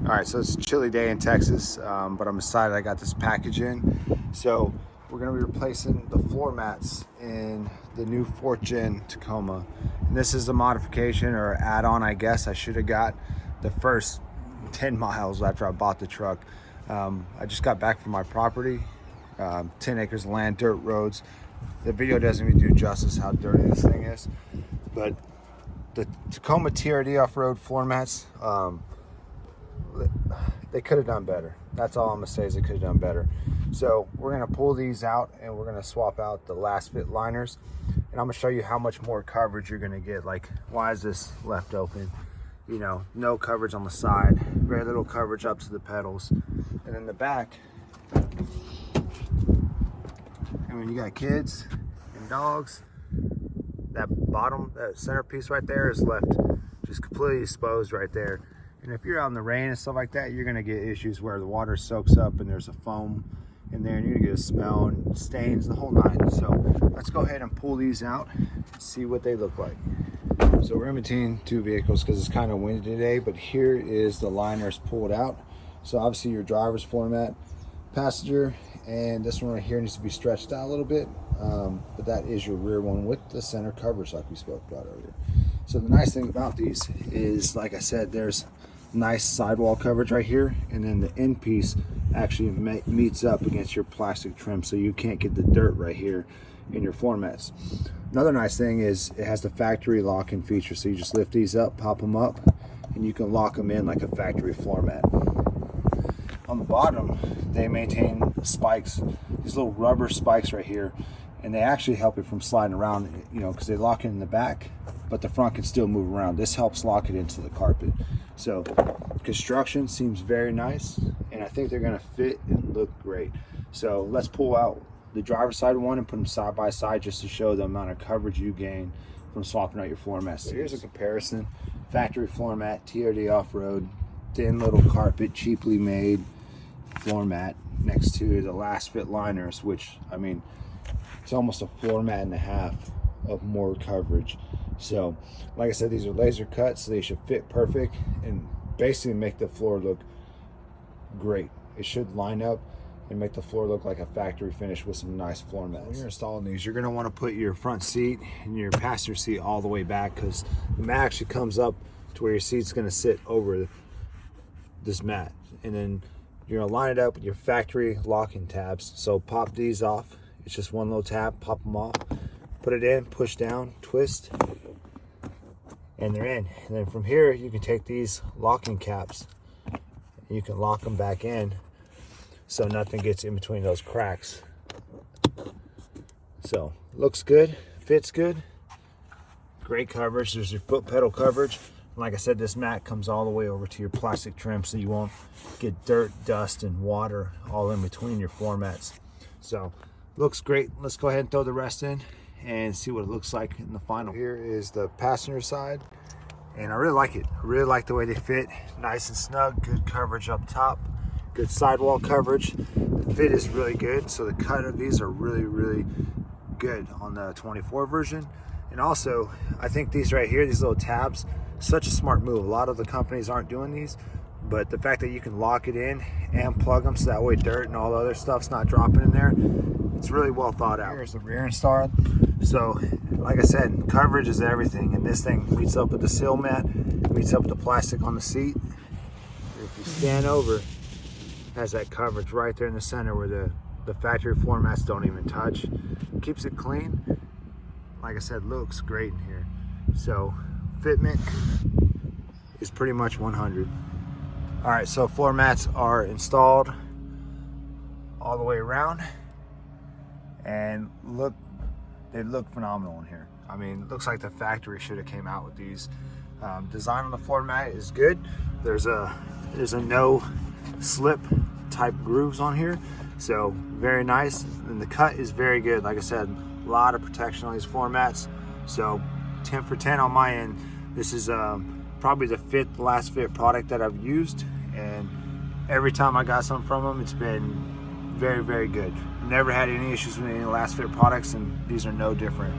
All right, so it's a chilly day in Texas, but I'm excited I got this package in. So we're gonna be replacing the floor mats in the new 4th Gen Tacoma. And this is a modification or add-on, I guess. I should have got the first 10 miles after I bought the truck. I just got back from my property, 10 acres of land, dirt roads. The video doesn't even do justice how dirty this thing is. But the Tacoma TRD off-road floor mats, they could have done better. That's all I'm gonna say is they could have done better. So we're gonna pull these out and we're gonna swap out the LASFIT liners, and I'm gonna show you how much more coverage you're gonna get. Like, why is this left open? You know, no coverage on the side, very little coverage up to the pedals, and in the back, I mean, you got kids and dogs. That bottom, that centerpiece right there is left just completely exposed right there. And if you're out in the rain and stuff like that, you're gonna get issues where the water soaks up and there's a foam in there and you're gonna get a smell and stains, the whole nine. So let's go ahead and pull these out and see what they look like. So we're in between two vehicles because it's kind of windy today, but here is the liners pulled out. So obviously your driver's floor mat, passenger, and this one right here needs to be stretched out a little bit. But that is your rear one with the center coverage like we spoke about earlier. So the nice thing about these is, like I said, there's nice sidewall coverage right here, and then the end piece actually meets up against your plastic trim, so you can't get the dirt right here in your floor mats. Another nice thing is it has the factory lock-in feature, so you just lift these up, pop them up, and you can lock them in like a factory floor mat. On the bottom, they maintain spikes, these little rubber spikes right here, and they actually help it from sliding around, you know, because they lock it in the back, but the front can still move around. This helps lock it into the carpet. So construction seems very nice, and I think they're gonna fit and look great. So let's pull out the driver's side one and put them side by side just to show the amount of coverage you gain from swapping out your floor mats. So here's a comparison. Factory floor mat, TRD off-road, thin little carpet, cheaply made floor mat next to the LASFIT liners, which, I mean, it's almost a floor mat and a half of more coverage. So like I said, these are laser cut, so they should fit perfect and basically make the floor look great. It should line up and make the floor look like a factory finish with some nice floor mats. When you're installing these, you're going to want to put your front seat and your passenger seat all the way back, because the mat actually comes up to where your seat's going to sit over this mat, and then you're going to line it up with your factory locking tabs. So pop these off. It's just one little tab, pop them off, put it in, push down, twist, and they're in. And then from here, you can take these locking caps and you can lock them back in so nothing gets in between those cracks. So looks good, fits good, great coverage. There's your foot pedal coverage. Like I said, this mat comes all the way over to your plastic trim, so you won't get dirt, dust, and water all in between your floor mats. So looks great. Let's go ahead and throw the rest in and see what it looks like in the final. Here is the passenger side, and I really like it. I really like the way they fit. Nice and snug, good coverage up top, good sidewall coverage. The fit is really good, so the cut of these are really, really good on the 24 version. And also, I think these right here, these little tabs, such a smart move. A lot of the companies aren't doing these, but the fact that you can lock it in and plug them so that way dirt and all the other stuff's not dropping in there, it's really well thought out. Here's the rear install. So like I said, coverage is everything, and this thing meets up with the seal mat, meets up with the plastic on the seat. If you stand over, it has that coverage right there in the center where the factory floor mats don't even touch. Keeps it clean. Like I said, looks great in here. So fitment is pretty much 100. All right, so floor mats are installed all the way around, and they look phenomenal in here. I mean, it looks like the factory should have came out with these. Design on the floor mat is good. There's a no slip type grooves on here, so very nice, and the cut is very good. Like I said, a lot of protection on these floor mats, so 10 for 10 on my end. This is probably the 5th LASFIT product that I've used, and every time I got something from them, it's been very, very good. Never had any issues with any LASFIT products, and these are no different.